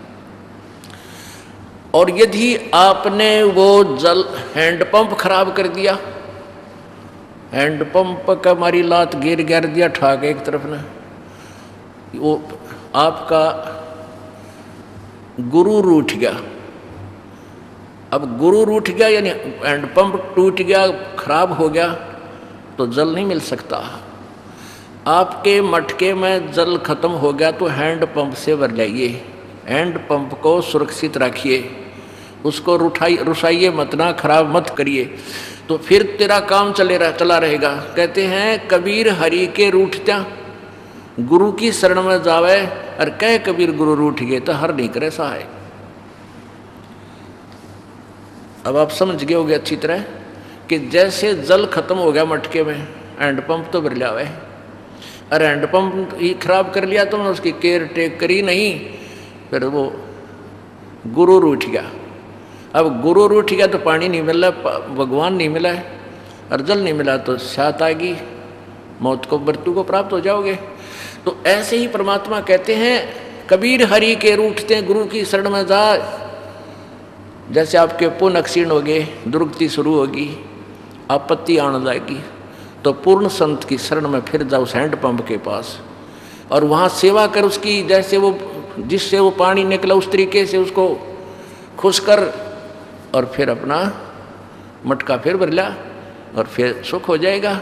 और यदि आपने वो जल हैंड पंप खराब कर दिया, हैंड पंप का हमारी लात गिर दिया ठाक एक तरफ ना, वो आपका गुरु रूठ गया। अब गुरु रूठ गया यानी हैंड पंप टूट गया, खराब हो गया, तो जल नहीं मिल सकता। आपके मटके में जल खत्म हो गया तो हैंड पंप से भर जाइए, हैंड पंप को सुरक्षित रखिए, उसको रुसाइए मत ना, खराब मत करिए, तो फिर तेरा काम चला रहेगा। कहते हैं कबीर हरि के रूठत्या गुरु की शरण में जावे, और कह कबीर गुरु रूठ गए तो हर नहीं करे सहाय। अब आप समझ गए होगे अच्छी तरह कि जैसे जल खत्म हो गया मटके में, हैंड पंप तो भर लिया है, और हैंड पंप ही खराब कर लिया तो मैं उसकी केयर टेक करी नहीं, फिर वो गुरु रूठ गया। अब गुरु रूठ गया तो पानी नहीं मिला, भगवान नहीं मिला है, और जल नहीं मिला तो साथ आएगी, मौत को मृत्यु को प्राप्त हो जाओगे। तो ऐसे ही परमात्मा कहते हैं कबीर हरि के रूठते गुरु की शरण में जा। जैसे आपके पुण्य क्षीण हो गए, दुर्गति शुरू होगी, आपत्ति आने जाएगी, तो पूर्ण संत की शरण में फिर जाओ उस हैंड पंप के पास, और वहाँ सेवा कर उसकी, जैसे वो जिससे वो पानी निकला उस तरीके से उसको खुश कर, और फिर अपना मटका फिर भर लिया और फिर सुख हो जाएगा।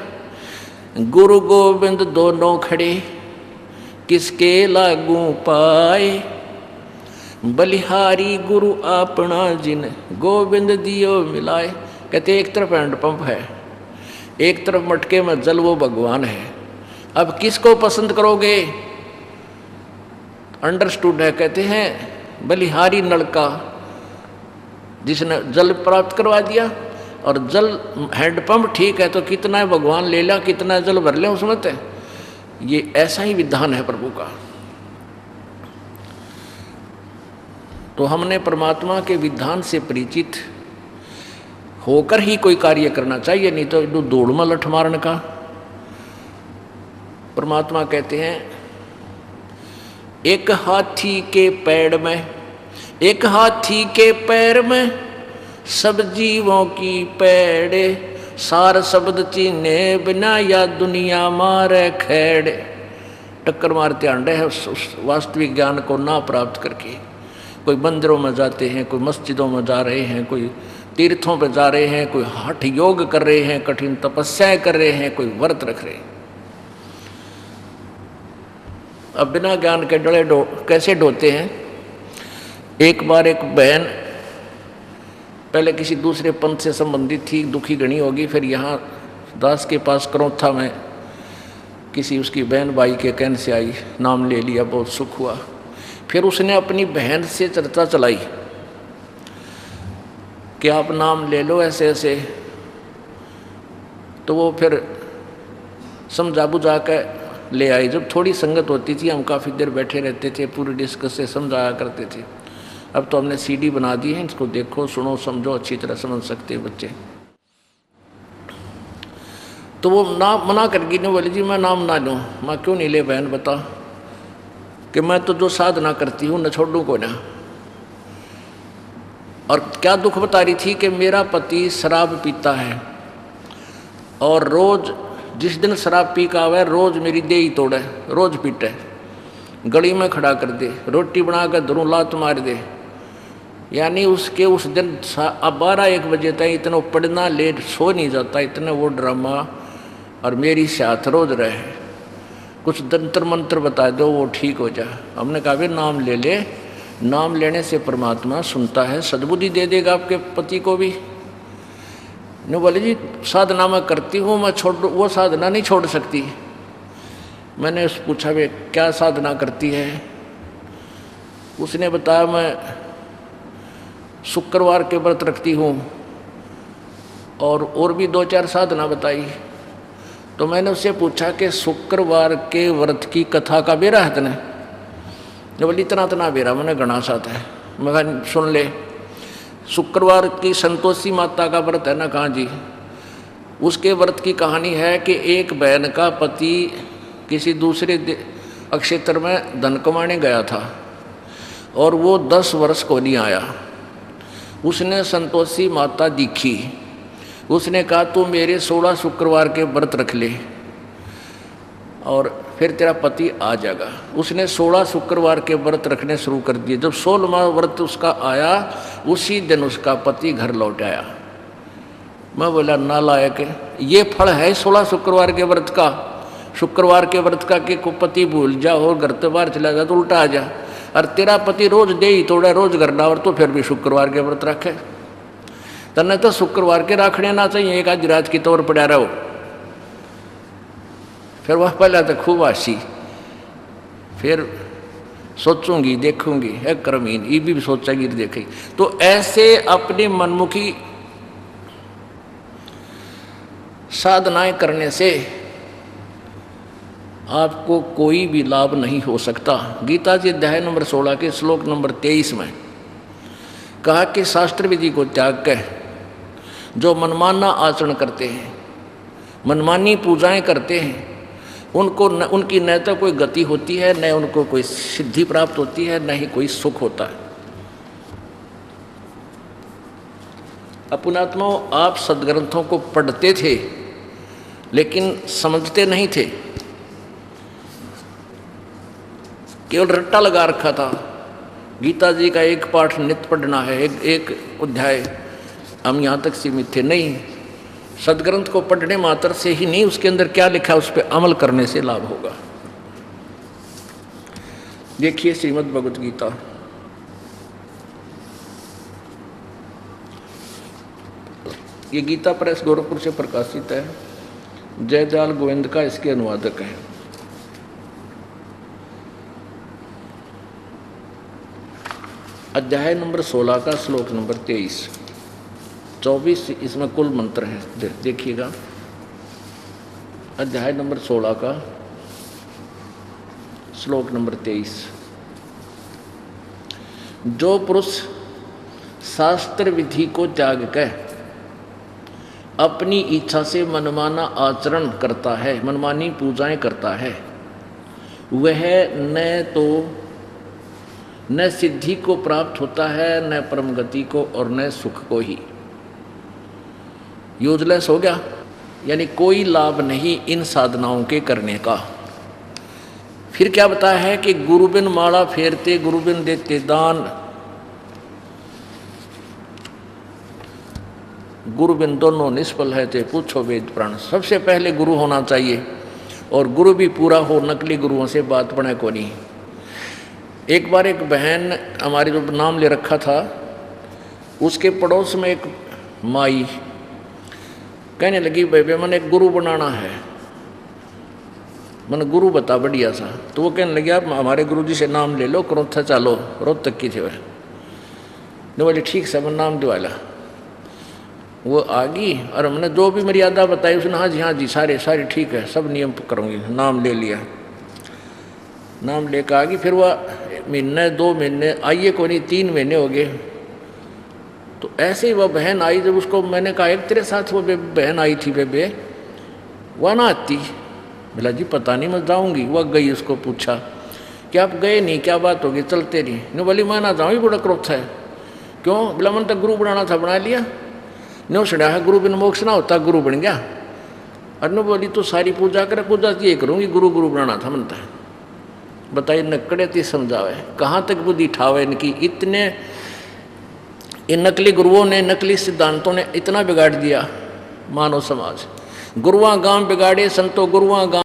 गुरु गोविंद दोनों खड़े किसके लागू पाए, बलिहारी गुरु अपना जिन गोविंद दियो मिलाए। कहते एक तरफ हैंड पंप है, एक तरफ मटके में जल, वो भगवान है। अब किसको पसंद करोगे? अंडरस्टूड है, कहते हैं बलिहारी नलका जिसने जल प्राप्त करवा दिया, और जल हैंड पंप ठीक है तो कितना है भगवान ले लिया, कितना जल भर लिया उसमें तो। ये ऐसा ही विधान है प्रभु का। तो हमने परमात्मा के विधान से परिचित होकर ही कोई कार्य करना चाहिए, नहीं तो दौड़ में लठ मारने का। परमात्मा कहते हैं एक हाथी के पैर में, एक हाथी के पैर में सब जीवों की पैड़े, सार शब्द चीने बिना या दुनिया मारे खेड़े। टक्कर मारते आंडे है उस वास्तविक ज्ञान को ना प्राप्त करके। कोई मंदिरों में जाते हैं, कोई मस्जिदों में जा रहे हैं, कोई तीर्थों पर जा रहे हैं, कोई हठ योग कर रहे हैं, कठिन तपस्याएं कर रहे हैं, कोई व्रत रख रहे हैं। अब बिना ज्ञान के डले कैसे ढोते हैं। एक बार एक बहन पहले किसी दूसरे पंथ से संबंधित थी, दुखी गणी होगी, फिर यहाँ दास के पास करौथा में किसी उसकी बहन भाई के कहने से आई, नाम ले लिया, बहुत सुख हुआ। फिर उसने अपनी बहन से चर्चा चलाई कि आप नाम ले लो ऐसे ऐसे। तो वो फिर समझा बुझा के ले आई। जब थोड़ी संगत होती थी हम काफ़ी देर बैठे रहते थे, पूरी डिस्कस से समझाया करते थे। अब तो हमने सीडी बना दी है, इसको देखो सुनो समझो, अच्छी तरह समझ सकते हैं बच्चे। तो वो नाम मना कर गई, नहीं बोली जी मैं नाम ना लूँ। मैं क्यों नहीं ले बहन बता, कि मैं तो जो साधना करती हूँ न छोड़ूँ को ना। और क्या दुख बता रही थी कि मेरा पति शराब पीता है और रोज़ जिस दिन शराब पी का आवे रोज़ मेरी देही तोड़े, रोज़ पीटे, गली में खड़ा कर दे, रोटी बना कर धरूँ लात मार दे। यानी उसके उस दिन 12-1 बजे तक इतना पढ़ना लेट सो नहीं जाता, इतना वो ड्रामा। और मेरी साथ रोज रहे, कुछ तंत्र मंत्र बता दो वो ठीक हो जाए। हमने कहा भी नाम ले ले, नाम लेने से परमात्मा सुनता है, सद्बुद्धि दे देगा आपके पति को भी। ने बोले जी साधना मैं करती हूँ, मैं छोड़ वो साधना नहीं छोड़ सकती। मैंने उस पूछा वे क्या साधना करती है। उसने बताया मैं शुक्रवार के व्रत रखती हूँ और भी 2-4 साधना बताई। तो मैंने उससे पूछा कि शुक्रवार के व्रत की कथा का बेरा है तने? बोली इतना बेरा मैंने घना साथ है। मैं कहा सुन ले, शुक्रवार की संतोषी माता का व्रत है ना? कहाँ जी। उसके व्रत की कहानी है कि एक बहन का पति किसी दूसरे क्षेत्र में धन कमाने गया था और वो 10 वर्ष को नहीं आया। उसने संतोषी माता दिखी, उसने कहा तू मेरे 16 शुक्रवार के व्रत रख ले और फिर तेरा पति आ जाएगा। उसने 16 शुक्रवार के व्रत रखने शुरू कर दिए। जब 16वां व्रत उसका आया उसी दिन उसका पति घर लौट आया। मैं बोला नालायक, ये फल है 16 शुक्रवार के व्रत का। शुक्रवार के व्रत का कि को पति भूल जा और घर से बाहर चला जा तो उल्टा आ जा, और तेरा पति रोज दे ही तोड़ा रोज करना और तो फिर भी शुक्रवार के व्रत रखे। तने तो शुक्रवार के रखने ना चाहिए, एक आज रात की तौर पड़ा रहो। फिर वह पहले तो खूब आसी, फिर सोचूंगी देखूंगी है क्रमीन ये भी सोचेंगी देखेगी। तो ऐसे अपनी मनमुखी साधनाएं करने से आपको कोई भी लाभ नहीं हो सकता। गीता जी अध्याय नंबर 16 के श्लोक नंबर 23 में कहा कि शास्त्र विधि को त्याग कर जो मनमाना आचरण करते हैं, मनमानी पूजाएं करते हैं, उनको उनकी न तो कोई गति होती है, न उनको कोई सिद्धि प्राप्त होती है, न ही कोई सुख होता है। अपनात्मा आप सदग्रंथों को पढ़ते थे लेकिन समझते नहीं थे, केवल रट्टा लगा रखा था। गीता जी का एक पाठ नित्य पढ़ना है, एक अध्याय, हम यहाँ तक सीमित थे। नहीं, सदग्रंथ को पढ़ने मात्र से ही नहीं, उसके अंदर क्या लिखा है उस पर अमल करने से लाभ होगा। देखिए श्रीमद् भगवत गीता ये गीता प्रेस गोरखपुर से प्रकाशित है, जयजाल गोविंद का इसके अनुवादक है। अध्याय नंबर 16 का श्लोक नंबर 23, 24 इसमें कुल मंत्र हैं। देखिएगा अध्याय नंबर 16 का श्लोक नंबर 23। जो पुरुष शास्त्र विधि को त्याग कर अपनी इच्छा से मनमाना आचरण करता है, मनमानी पूजाएं करता है, वह न सिद्धि को प्राप्त होता है, न परम गति को और न सुख को ही। यूजलेस हो गया, यानी कोई लाभ नहीं इन साधनाओं के करने का। फिर क्या बताया है कि गुरु बिन माला फेरते, गुरु बिन देते दान, गुरु बिन दोनों निष्फल है थे, पूछो वेद प्राण। सबसे पहले गुरु होना चाहिए, और गुरु भी पूरा हो, नकली गुरुओं से बात बने को नहीं। एक बार एक बहन हमारी जो नाम ले रखा था, उसके पड़ोस में एक माई कहने लगी बेबे मैंने एक गुरु बनाना है, मैंने गुरु बता बढ़िया सा। तो वो कहने लगी आप हमारे गुरु जी से नाम ले लो, करोथा चालो, रोहतक की थे वह। ने बोले ठीक से मैं नाम दिवाला। वो आ गई और हमने जो भी मर्यादा बताई उसने हाँ जी सारे ठीक है, सब नियम करूँगी, नाम ले लिया। नाम लेकर आ गई। फिर वह महीने 2 महीने आइए को नहीं, 3 महीने हो गए। तो ऐसे ही वह बहन आई, जब उसको मैंने कहा एक तेरे साथ वो बहन आई थी बेबे, वह ना आती। बोला जी पता नहीं, मैं जाऊँगी। वह गई, उसको पूछा कि आप गए नहीं, क्या बात होगी, चलते नहीं। नहीं बोली मैं ना जाऊँ, बड़ा क्रोध है। क्यों? बोला मन तक गुरु बनाना था, बना लिया। नो सुना है गुरु बिन मोक्ष ना होता, गुरु बन गया। अनु बोली तो सारी पूजा करे, पूजा ये करूँगी, गुरु गुरु बनाना था मनता है। बताइए नकड़े ती समझावे, कहाँ तक बुद्धि ठावे इनकी। इतने इन नकली गुरुओं ने, नकली सिद्धांतों ने इतना बिगाड़ दिया मानव समाज। गुरुआ गांव बिगाड़े संतो, गुरुआ गांव